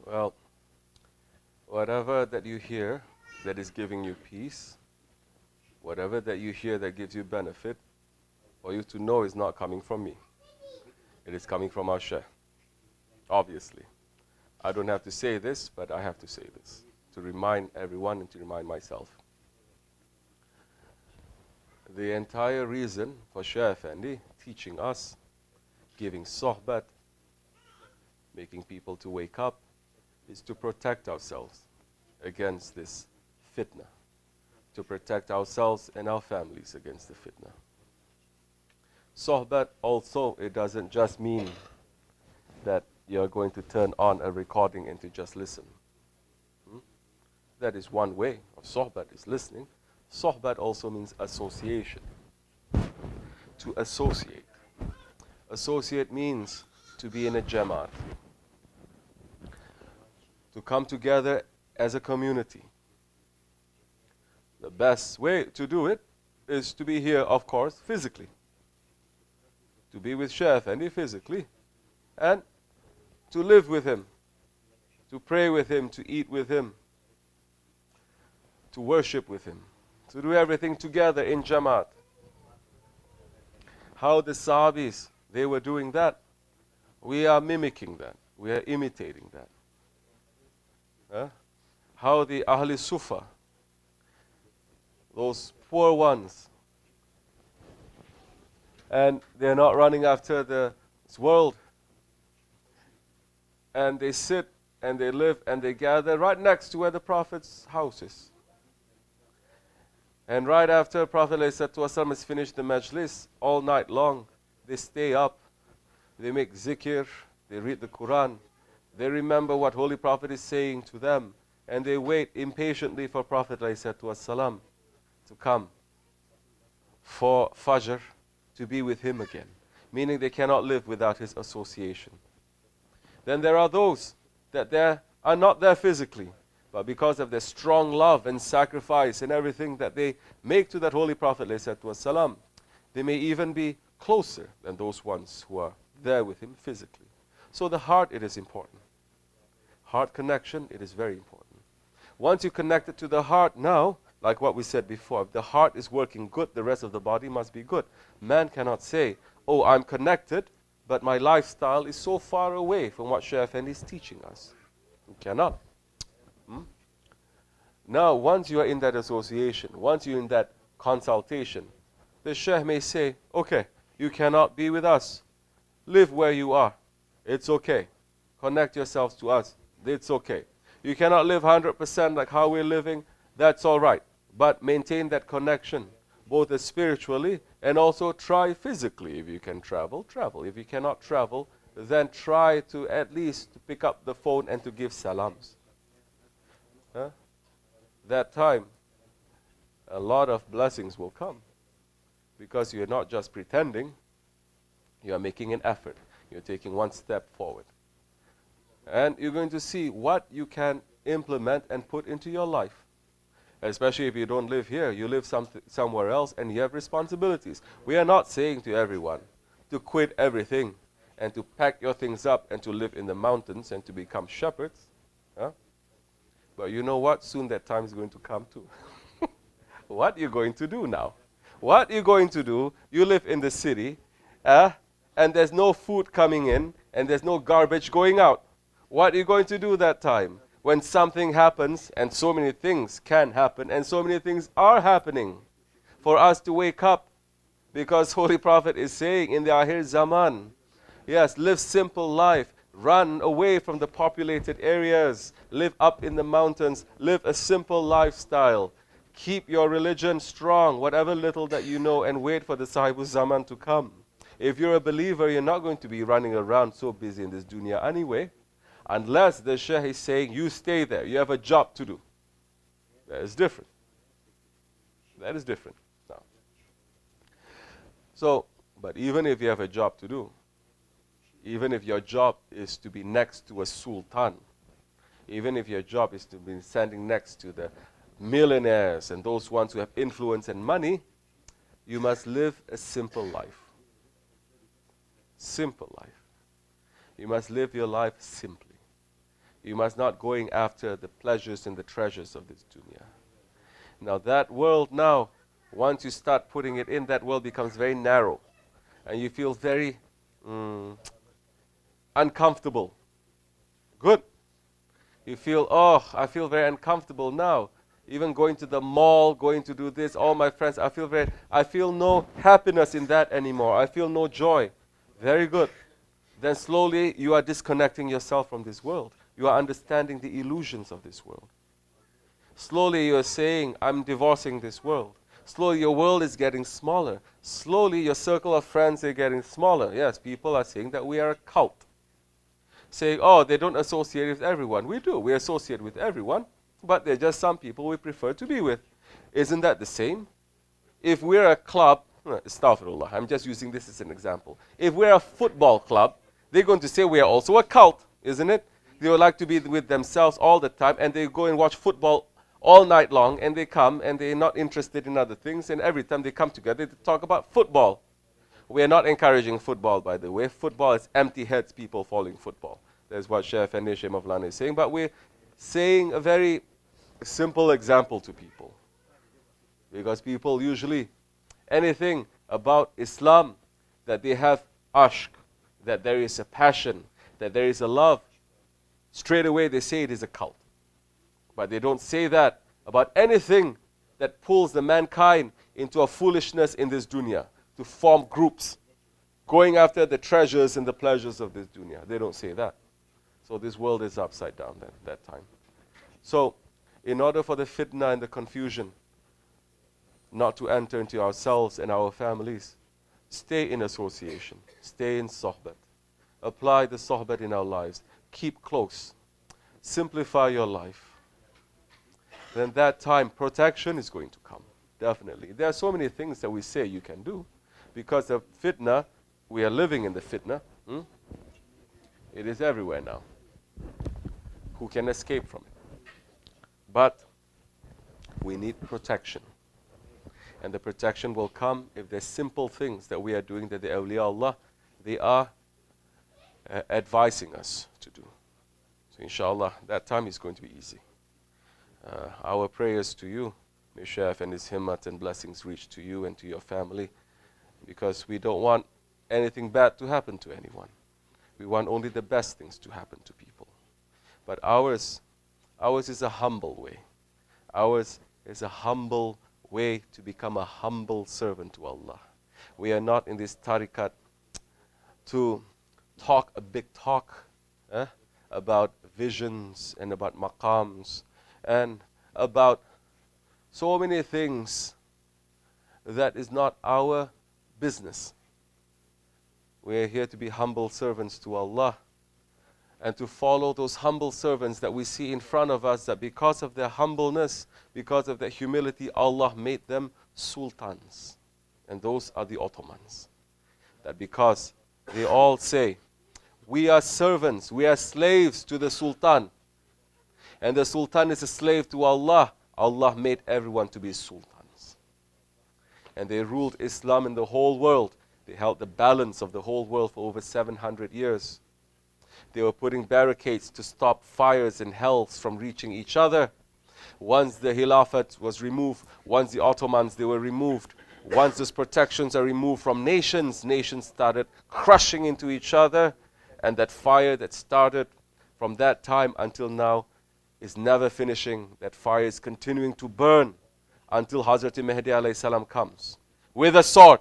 Well, whatever that you hear that is giving you peace, whatever that you hear that gives you benefit, for you to know is not coming from me. It is coming from our Shaykh. Obviously. I don't have to say this, but I have to say this to remind everyone and to remind myself. The entire reason for Shaykh Effendi teaching us, giving sohbat, making people to wake up, is to protect ourselves against this fitna, to protect ourselves and our families against the fitna. Sohbat also, it doesn't just mean that you're going to turn on a recording and to just listen. That is one way of sohbat, is listening. Sohbat also means association. To associate. Associate means to be in a jamaat. To come together as a community. The best way to do it is to be here, of course, physically. To be with Shaykh Effendi physically. And to live with him. To pray with him, to eat with him. To worship with him. To do everything together in jamaat. How the Sahabis, they were doing that. We are mimicking that. We are imitating that. How the Ahli Sufa, those poor ones, and they're not running after this world, and they sit and they live and they gather right next to where the Prophet's house is. And right after Prophet ﷺ has finished the majlis, all night long, they stay up, they make zikr, they read the Quran, they remember what Holy Prophet is saying to them, and they wait impatiently for Prophet ﷺ to come for Fajr, to be with him again. Meaning they cannot live without his association. Then there are those that they are not there physically, but because of their strong love and sacrifice and everything that they make to that Holy Prophet ﷺ, they may even be closer than those ones who are there with him physically. So the heart, it is important. Heart connection, it is very important. Once you connect it to the heart now, like what we said before, if the heart is working good, the rest of the body must be good. Man cannot say, oh, I'm connected, but my lifestyle is so far away from what Shaykh Effendi is teaching us. You cannot. Now, once you are in that association, once you're in that consultation, the Shaykh may say, okay, you cannot be with us. Live where you are. It's okay. Connect yourselves to us. It's okay. You cannot live 100% like how we're living. That's all right. But maintain that connection, both spiritually and also try physically. If you can travel, travel. If you cannot travel, then try to at least pick up the phone and to give salams. That time, a lot of blessings will come. Because you're not just pretending, you are making an effort. You're taking one step forward. And you're going to see what you can implement and put into your life. Especially if you don't live here, you live somewhere else and you have responsibilities. We are not saying to everyone to quit everything and to pack your things up and to live in the mountains and to become shepherds. But you know what? Soon that time is going to come too. What are you going to do now? What are you going to do? You live in the city and there's no food coming in and there's no garbage going out. What are you going to do that time? When something happens, and so many things can happen, and so many things are happening, for us to wake up, because Holy Prophet is saying in the Akhir Zaman, yes, live simple life, run away from the populated areas, live up in the mountains, live a simple lifestyle, keep your religion strong, whatever little that you know, and wait for the Sahibul Zaman to come. If you're a believer, you're not going to be running around so busy in this dunya anyway. Unless the Shaykh is saying, you stay there, you have a job to do. That is different. That is different. Now. So, but even if you have a job to do, even if your job is to be next to a sultan, even if your job is to be standing next to the millionaires and those ones who have influence and money, you must live a simple life. Simple life. You must live your life simply. You must not going after the pleasures and the treasures of this dunya. Now that world now, once you start putting it in, that world becomes very narrow. And you feel very uncomfortable. Good. You feel, oh, I feel very uncomfortable now. Even going to the mall, going to do this, all my friends, I feel no happiness in that anymore. I feel no joy. Very good. Then slowly you are disconnecting yourself from this world. You are understanding the illusions of this world. Slowly you are saying, I'm divorcing this world. Slowly your world is getting smaller. Slowly your circle of friends are getting smaller. Yes, people are saying that we are a cult. Saying, oh, they don't associate with everyone. We do. We associate with everyone. But there are just some people we prefer to be with. Isn't that the same? If we're a club, astaghfirullah, I'm just using this as an example. If we're a football club, they're going to say we are also a cult, isn't it? They would like to be with themselves all the time, and they go and watch football all night long, and they come, and they're not interested in other things, and every time they come together, they talk about football. We are not encouraging football, by the way. Football is empty heads, people following football. That's what Shaykh Abdulkerim el Kibris is saying. But we're saying a very simple example to people. Because people usually, anything about Islam, that they have ashq, that there is a passion, that there is a love, straight away they say it is a cult. But they don't say that about anything that pulls the mankind into a foolishness in this dunya, to form groups, going after the treasures and the pleasures of this dunya. They don't say that. So this world is upside down at that time. So, in order for the fitna and the confusion not to enter into ourselves and our families, stay in association, stay in sohbat. Apply the sohbat in our lives. Keep close. Simplify your life. Then that time, protection is going to come. Definitely. There are so many things that we say you can do. Because of fitna, we are living in the fitna. It is everywhere now. Who can escape from it? But we need protection. And the protection will come if there's simple things that we are doing that the awliya Allah, they are advising us to do. So inshallah, that time is going to be easy. Our prayers to you, may Shaykh and his himmat and blessings reach to you and to your family, because we don't want anything bad to happen to anyone. We want only the best things to happen to people. But ours is a humble way. Ours is a humble way to become a humble servant to Allah. We are not in this tariqat to talk a big talk about visions and about maqams and about so many things that is not our business. We are here to be humble servants to Allah and to follow those humble servants that we see in front of us, that because of their humbleness, because of their humility, Allah made them sultans. And those are the Ottomans. That because they all say, we are servants, we are slaves to the Sultan. And the Sultan is a slave to Allah. Allah made everyone to be sultans. And they ruled Islam in the whole world. They held the balance of the whole world for over 700 years. They were putting barricades to stop fires and hells from reaching each other. Once the Khilafat was removed, once the Ottomans, they were removed. Once those protections are removed from nations, nations started crushing into each other. And that fire that started from that time until now is never finishing. That fire is continuing to burn until Hazrat Mahdi alayhi salam comes with a sword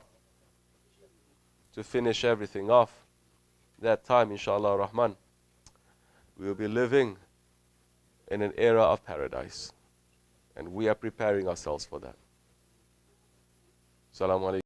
to finish everything off. That time, inshallah rahman, we will be living in an era of paradise. And we are preparing ourselves for that. Assalamu alaikum.